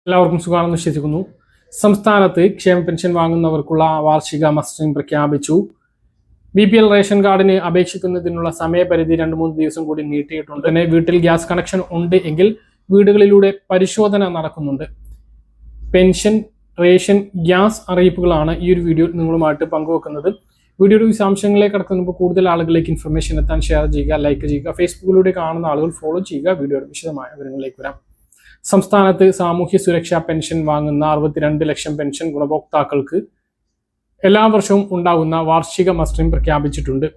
എല്ലാവർക്കും സുഖമാണെന്ന് വിശ്വസിക്കുന്നു. സംസ്ഥാനത്ത് ക്ഷേമ പെൻഷൻ വാങ്ങുന്നവർക്കുള്ള വാർഷിക മസ്റ്ററിംഗ് പ്രഖ്യാപിച്ചു. BPL റേഷൻ കാർഡിന് അപേക്ഷിക്കുന്നതിനുള്ള സമയപരിധി 2-3 ദിവസം കൂടി നീട്ടിയിട്ടുണ്ട്. തന്നെ വീട്ടിൽ ഗ്യാസ് കണക്ഷൻ ഉണ്ട് എങ്കിൽ വീടുകളിലൂടെ പരിശോധന നടക്കുന്നുണ്ട്. പെൻഷൻ, റേഷൻ, ഗ്യാസ് അറിയിപ്പുകളാണ് ഈ ഒരു വീഡിയോ നിങ്ങളുമായിട്ട് പങ്കുവെക്കുന്നത്. വീഡിയോയുടെ വിശദാംശങ്ങളിലേക്ക് കടക്കുമ്പോൾ കൂടുതൽ ആളുകളിലേക്ക് ഇൻഫർമേഷൻ എത്താൻ ഷെയർ ചെയ്യുക, ലൈക്ക് ചെയ്യുക. ഫേസ്ബുക്കിലൂടെ കാണുന്ന ആളുകൾ ഫോളോ ചെയ്യുക. വീഡിയോയുടെ വിശദമായ വിവരങ്ങളിലേക്ക് വരാം. സംസ്ഥാനത്ത് സാമൂഹ്യ സുരക്ഷാ പെൻഷൻ വാങ്ങുന്ന 62 ലക്ഷം പെൻഷൻ ഗുണഭോക്താക്കൾക്ക് എല്ലാ വർഷവും ഉണ്ടാകുന്ന വാർഷിക മസ്റ്ററിംഗ് പ്രഖ്യാപിച്ചിട്ടുണ്ട്.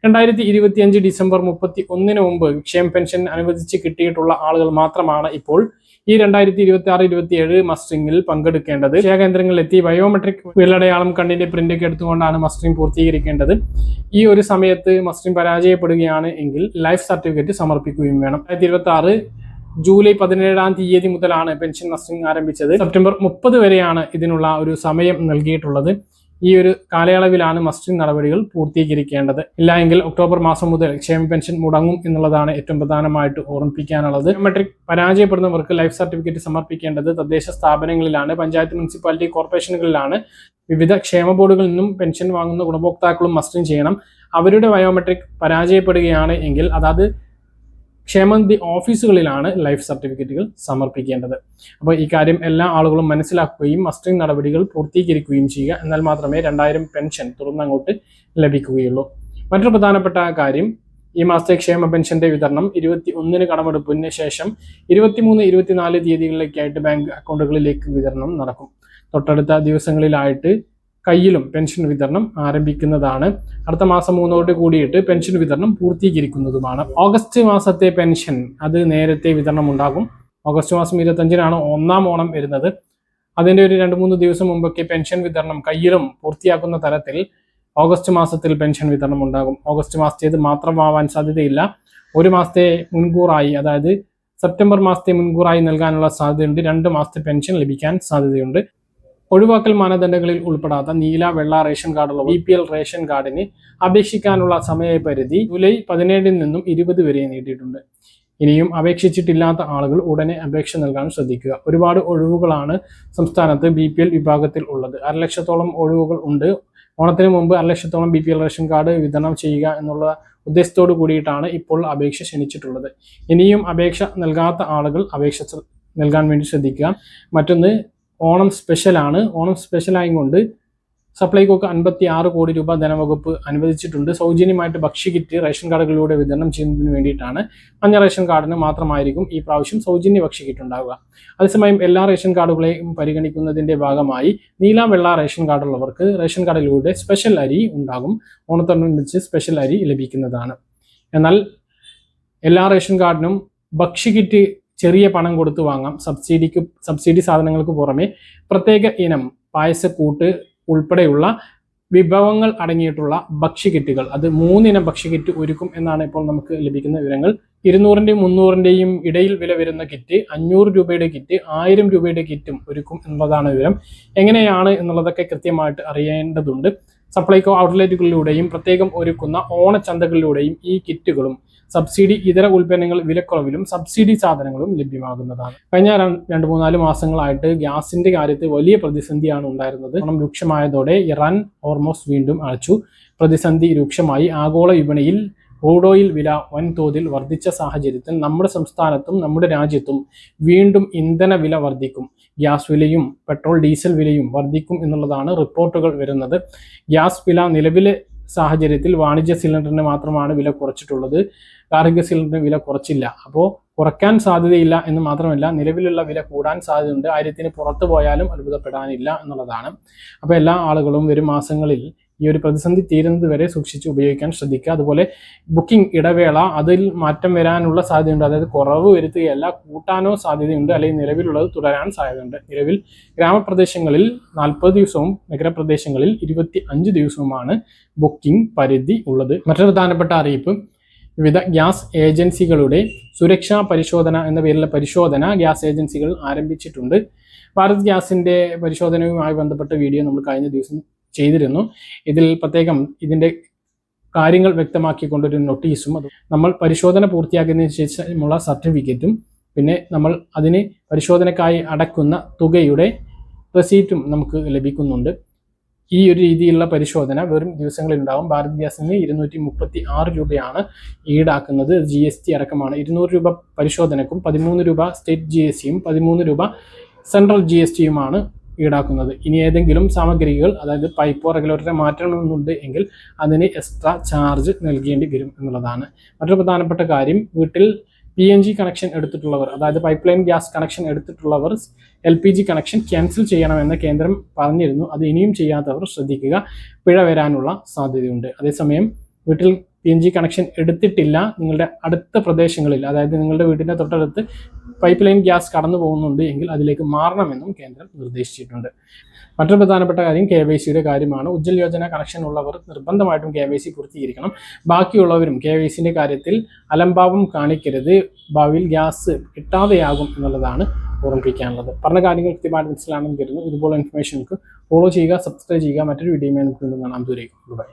2025 ഡിസംബർ 31 മുമ്പ് ക്ഷേമ പെൻഷൻ അനുവദിച്ച് കിട്ടിയിട്ടുള്ള ആളുകൾ മാത്രമാണ് ഇപ്പോൾ ഈ 2026-27 മസ്റ്ററിംഗിൽ പങ്കെടുക്കേണ്ടത്. അക്ഷയ കേന്ദ്രങ്ങളിലെത്തി ബയോമെട്രിക് വിരലടയാളം കണ്ണിന്റെ പ്രിന്റൊക്കെ എടുത്തുകൊണ്ടാണ് മസ്റ്ററിംഗ് പൂർത്തീകരിക്കേണ്ടത്. ഈ ഒരു സമയത്ത് മസ്റ്ററിംഗ് പരാജയപ്പെടുകയാണ് എങ്കിൽ ലൈഫ് സർട്ടിഫിക്കറ്റ് സമർപ്പിക്കുകയും വേണം. 2026 ജൂലൈ 17-ാം തീയതി മുതലാണ് പെൻഷൻ മസ്റ്ററിംഗ് ആരംഭിച്ചത്. സെപ്റ്റംബർ 30 വരെയാണ് ഇതിനുള്ള ഒരു സമയം നൽകിയിട്ടുള്ളത്. ഈ ഒരു കാലയളവിലാണ് മസ്റ്ററിംഗ് നടപടികൾ പൂർത്തീകരിക്കേണ്ടത്. ഇല്ല എങ്കിൽ ഒക്ടോബർ മാസം മുതൽ ക്ഷേമ പെൻഷൻ മുടങ്ങും എന്നുള്ളതാണ് ഏറ്റവും പ്രധാനമായിട്ട് ഓർമ്മിപ്പിക്കാനുള്ളത്. ബയോമെട്രിക് പരാജയപ്പെടുന്നവർക്ക് ലൈഫ് സർട്ടിഫിക്കറ്റ് സമർപ്പിക്കേണ്ടത് തദ്ദേശ സ്ഥാപനങ്ങളിലാണ്, പഞ്ചായത്ത്, മുനിസിപ്പാലിറ്റി, കോർപ്പറേഷനുകളിലാണ്. വിവിധ ക്ഷേമ ബോർഡുകളിൽ നിന്നും പെൻഷൻ വാങ്ങുന്ന ഗുണഭോക്താക്കളും മസ്റ്ററിംഗ് ചെയ്യണം. അവരുടെ ബയോമെട്രിക് പരാജയപ്പെടുകയാണ് എങ്കിൽ അതായത് ക്ഷേമനിധി ഓഫീസുകളിലാണ് ലൈഫ് സർട്ടിഫിക്കറ്റുകൾ സമർപ്പിക്കേണ്ടത്. അപ്പോൾ ഈ കാര്യം എല്ലാ ആളുകളും മനസ്സിലാക്കുകയും മസ്റ്ററിംഗ് നടപടികൾ പൂർത്തീകരിക്കുകയും ചെയ്യുക. എന്നാൽ മാത്രമേ 2000 പെൻഷൻ തുറന്നങ്ങോട്ട് ലഭിക്കുകയുള്ളൂ. മറ്റൊരു പ്രധാനപ്പെട്ട കാര്യം, ഈ മാസത്തെ ക്ഷേമ പെൻഷന്റെ വിതരണം 21-ന് കടമെടുപ്പിന് ശേഷം 23-24 തീയതികളിലേക്കായിട്ട് ബാങ്ക് അക്കൗണ്ടുകളിലേക്ക് വിതരണം നടക്കും. തൊട്ടടുത്ത ദിവസങ്ങളിലായിട്ട് കയ്യിലും പെൻഷൻ വിതരണം ആരംഭിക്കുന്നതാണ്. അടുത്ത മാസം 3 കൂടിയിട്ട് പെൻഷൻ വിതരണം പൂർത്തീകരിക്കുന്നതുമാണ്. ഓഗസ്റ്റ് മാസത്തെ പെൻഷൻ അത് നേരത്തെ വിതരണം ഉണ്ടാകും. ഓഗസ്റ്റ് മാസം 25-നാണ് ഒന്നാം ഓണം വരുന്നത്. അതിൻ്റെ ഒരു 2-3 ദിവസം മുമ്പൊക്കെ പെൻഷൻ വിതരണം കയ്യിലും പൂർത്തിയാക്കുന്ന തരത്തിൽ ഓഗസ്റ്റ് മാസത്തിൽ പെൻഷൻ വിതരണം ഉണ്ടാകും. ഓഗസ്റ്റ് മാസത്തേത് മാത്രമാവാൻ സാധ്യതയില്ല. ഒരു മാസത്തെ മുൻകൂറായി, അതായത് സെപ്റ്റംബർ മാസത്തെ മുൻകൂറായി നൽകാനുള്ള സാധ്യതയുണ്ട്. 2 മാസത്തെ പെൻഷൻ ലഭിക്കാൻ സാധ്യതയുണ്ട്. ഒഴിവാക്കൽ മാനദണ്ഡങ്ങളിൽ ഉൾപ്പെടാത്ത നീല, വെള്ള റേഷൻ കാർഡുള്ള BPL റേഷൻ കാർഡിന് അപേക്ഷിക്കാനുള്ള സമയപരിധി ജൂലൈ 17-ൽ നിന്നും 20 വരെ നീട്ടിയിട്ടുണ്ട്. ഇനിയും അപേക്ഷിച്ചിട്ടില്ലാത്ത ആളുകൾ ഉടനെ അപേക്ഷ നൽകാൻ ശ്രദ്ധിക്കുക. ഒരുപാട് ഒഴിവുകളാണ് സംസ്ഥാനത്ത് BPL വിഭാഗത്തിൽ ഉള്ളത്. 1.5 ലക്ഷത്തോളം ഒഴിവുകൾ ഉണ്ട്. ഓണത്തിന് മുമ്പ് 1.5 ലക്ഷത്തോളം BPL റേഷൻ കാർഡ് വിതരണം ചെയ്യുക എന്നുള്ള ഉദ്ദേശത്തോടു കൂടിയിട്ടാണ് ഇപ്പോൾ അപേക്ഷ ക്ഷണിച്ചിട്ടുള്ളത്. ഇനിയും അപേക്ഷ നൽകാത്ത ആളുകൾ അപേക്ഷ നൽകാൻ വേണ്ടി ശ്രദ്ധിക്കുക. മറ്റൊന്ന്, ഓണം സ്പെഷ്യലാണ്. ഓണം സ്പെഷ്യലായതുകൊണ്ട് സപ്ലൈകോക്ക് 56 കോടി രൂപ ധനവകുപ്പ് അനുവദിച്ചിട്ടുണ്ട്. സൗജന്യമായിട്ട് ഭക്ഷ്യകിറ്റ് റേഷൻ കാർഡുകളിലൂടെ വിതരണം ചെയ്യുന്നതിന് വേണ്ടിയിട്ടാണ്. മഞ്ഞ റേഷൻ കാർഡിന് മാത്രമായിരിക്കും ഈ പ്രാവശ്യം സൗജന്യ ഭക്ഷ്യകിറ്റ് ഉണ്ടാവുക. അതേസമയം എല്ലാ റേഷൻ കാർഡുകളെയും പരിഗണിക്കുന്നതിന്റെ ഭാഗമായി നീല, വെള്ള റേഷൻ കാർഡുള്ളവർക്ക് റേഷൻ കാർഡിലൂടെ സ്പെഷ്യൽ അരി ഉണ്ടാകും. ഓണത്തോടനുബന്ധിച്ച് സ്പെഷ്യൽ അരി ലഭിക്കുന്നതാണ്. എന്നാൽ എല്ലാ റേഷൻ കാർഡിനും ഭക്ഷ്യകിറ്റ് ചെറിയ പണം കൊടുത്ത് വാങ്ങാം. സബ്സിഡി സാധനങ്ങൾക്ക് പുറമെ പ്രത്യേക ഇനം പായസക്കൂട്ട് ഉൾപ്പെടെയുള്ള വിഭവങ്ങൾ അടങ്ങിയിട്ടുള്ള ഭക്ഷ്യകിറ്റുകൾ, അത് 3 ഇനം ഭക്ഷ്യകിറ്റ് ഒരുക്കും എന്നാണ് ഇപ്പോൾ നമുക്ക് ലഭിക്കുന്ന വിവരങ്ങൾ. 200-ന്റെയും 300-ന്റെയും ഇടയിൽ വില വരുന്ന കിറ്റ്, 500 രൂപയുടെ കിറ്റ്, 1000 രൂപയുടെ കിറ്റും ഒരുക്കും എന്നുള്ളതാണ് വിവരം. എങ്ങനെയാണ് എന്നുള്ളതൊക്കെ കൃത്യമായിട്ട് അറിയേണ്ടതുണ്ട്. സപ്ലൈകോ ഔട്ട്ലെറ്റുകളിലൂടെയും പ്രത്യേകം ഒരുക്കുന്ന ഓണച്ചന്തകളിലൂടെയും ഈ കിറ്റുകളും സബ്സിഡി ഇതര ഉൽപ്പന്നങ്ങൾ വിലക്കുറവിലും സബ്സിഡി സാധനങ്ങളും ലഭ്യമാകുന്നതാണ്. കഴിഞ്ഞ 2-3-4 മാസങ്ങളായിട്ട് ഗ്യാസിന്റെ കാര്യത്തിൽ വലിയ പ്രതിസന്ധിയാണ് ഉണ്ടായിരുന്നത്. ഓണം രൂക്ഷമായതോടെ ഇറാൻ ഹോർമോസ് വീണ്ടും അടച്ചു. പ്രതിസന്ധി രൂക്ഷമായി ആഗോള വിപണിയിൽ ക്രൂഡ് ഓയിൽ വില വൻതോതിൽ വർദ്ധിച്ച സാഹചര്യത്തിൽ നമ്മുടെ സംസ്ഥാനത്തും നമ്മുടെ രാജ്യത്തും വീണ്ടും ഇന്ധന വില വർദ്ധിക്കും. ഗ്യാസ് വിലയും പെട്രോൾ, ഡീസൽ വിലയും വർദ്ധിക്കും എന്നുള്ളതാണ് റിപ്പോർട്ടുകൾ വരുന്നത്. ഗ്യാസ് വില നിലവിലെ സാഹചര്യത്തിൽ വാണിജ്യ സിലിണ്ടറിന് മാത്രമാണ് വില കുറച്ചിട്ടുള്ളത്. ഗാർഹിക സിലിണ്ടറിന് വില കുറച്ചില്ല. അപ്പോൾ കുറയ്ക്കാൻ സാധ്യതയില്ല എന്ന് മാത്രമല്ല, നിലവിലുള്ള വില കൂടാൻ സാധ്യതയുണ്ട്. 1000-ന് പുറത്തു പോയാലും അത്ഭുതപ്പെടാനില്ല എന്നുള്ളതാണ്. അപ്പോൾ എല്ലാ ആളുകളും വരും മാസങ്ങളിൽ ഈ ഒരു പ്രതിസന്ധി തീരുന്നത് വരെ സൂക്ഷിച്ച് ഉപയോഗിക്കാൻ ശ്രദ്ധിക്കുക. അതുപോലെ ബുക്കിംഗ് ഇടവേള അതിൽ മാറ്റം വരാനുള്ള സാധ്യതയുണ്ട്. അതായത് കുറവ് വരുത്തുകയല്ല, കൂട്ടാനോ സാധ്യതയുണ്ട്, അല്ലെങ്കിൽ നിലവിലുള്ളത് തുടരാൻ സാധ്യതയുണ്ട്. നിലവിൽ ഗ്രാമപ്രദേശങ്ങളിൽ 40 ദിവസവും നഗരപ്രദേശങ്ങളിൽ 25 ദിവസവുമാണ് ബുക്കിംഗ് പരിധി ഉള്ളത്. മറ്റൊരു പ്രധാനപ്പെട്ട അറിയിപ്പ്, വിവിധ ഗ്യാസ് ഏജൻസികളുടെ സുരക്ഷാ പരിശോധന എന്ന പേരിലുള്ള പരിശോധന ഗ്യാസ് ഏജൻസികൾ ആരംഭിച്ചിട്ടുണ്ട്. ഭാരത് ഗ്യാസിന്റെ പരിശോധനയുമായി ബന്ധപ്പെട്ട വീഡിയോ നമ്മൾ കഴിഞ്ഞ ദിവസം ചെയ്തിരുന്നു. ഇതിൽ പ്രത്യേകം ഇതിന്റെ കാര്യങ്ങൾ വ്യക്തമാക്കിക്കൊണ്ടൊരു നോട്ടീസും, നമ്മൾ പരിശോധന പൂർത്തിയാക്കിയതിനു ശേഷമുള്ള സർട്ടിഫിക്കറ്റും പിന്നെ നമ്മൾ അതിന് പരിശോധനയ്ക്കായി അടക്കുന്ന തുകയുടെ റെസീറ്റും നമുക്ക് ലഭിക്കുന്നുണ്ട്. ഈ ഒരു രീതിയിലുള്ള പരിശോധന വെറും ദിവസങ്ങളിൽ ഉണ്ടാകും. ഭാരത് ഗ്യാസിന് 236 രൂപയാണ് ഈടാക്കുന്നത്. GST അടക്കമാണ്. 200 രൂപ പരിശോധനക്കും 13 രൂപ സ്റ്റേറ്റ് GSTയും 13 രൂപ സെൻട്രൽ GSTയുമാണ് ഈടാക്കുന്നത്. ഇനി ഏതെങ്കിലും സാമഗ്രികൾ, അതായത് പൈപ്പോ റെഗുലേറ്ററോ മാറ്റണമെന്നുണ്ട് എങ്കിൽ അതിന് എക്സ്ട്രാ ചാർജ് നൽകേണ്ടി വരും എന്നുള്ളതാണ്. മറ്റൊരു പ്രധാനപ്പെട്ട കാര്യം, വീട്ടിൽ PNG കണക്ഷൻ എടുത്തിട്ടുള്ളവർ, അതായത് പൈപ്പ് ലൈൻ ഗ്യാസ് കണക്ഷൻ എടുത്തിട്ടുള്ളവർ LPG കണക്ഷൻ ക്യാൻസൽ ചെയ്യണമെന്ന് കേന്ദ്രം പറഞ്ഞിരുന്നു. അത് ഇനിയും ചെയ്യാത്തവർ ശ്രദ്ധിക്കുക, പിഴ വരാനുള്ള സാധ്യതയുണ്ട്. അതേസമയം വീട്ടിൽ PNG കണക്ഷൻ എടുത്തിട്ടില്ല, നിങ്ങളുടെ അടുത്ത പ്രദേശങ്ങളിൽ, അതായത് നിങ്ങളുടെ വീടിൻ്റെ തൊട്ടടുത്ത് പൈപ്പ് ലൈൻ ഗ്യാസ് കടന്നു പോകുന്നുണ്ട് എങ്കിൽ അതിലേക്ക് മാറണമെന്നും കേന്ദ്രം നിർദ്ദേശിച്ചിട്ടുണ്ട്. മറ്റൊരു പ്രധാനപ്പെട്ട കാര്യം KYCയുടെ കാര്യമാണ്. ഉജ്ജ്വൽ യോജന കണക്ഷൻ ഉള്ളവർ നിർബന്ധമായിട്ടും KYC പൂർത്തീകരിക്കണം. ബാക്കിയുള്ളവരും KYCയുടെ കാര്യത്തിൽ അലംഭാവം കാണിക്കരുത്, ഭാവിയിൽ ഗ്യാസ് കിട്ടാതെയാകും എന്നുള്ളതാണ് ഓർമ്മിപ്പിക്കാനുള്ളത്. പറഞ്ഞ കാര്യങ്ങൾ കൃത്യമായിട്ട് മനസ്സിലാണെന്ന് കരുതുന്നു. ഇതുപോലെ ഇൻഫർമേഷനുകൾക്ക് ഫോളോ ചെയ്യുക, സബ്സ്ക്രൈബ് ചെയ്യുക. മറ്റൊരു വീഡിയോയുമായി നമുക്ക് വീണ്ടും കാണാം. ദൂരേക്കും ബൈ.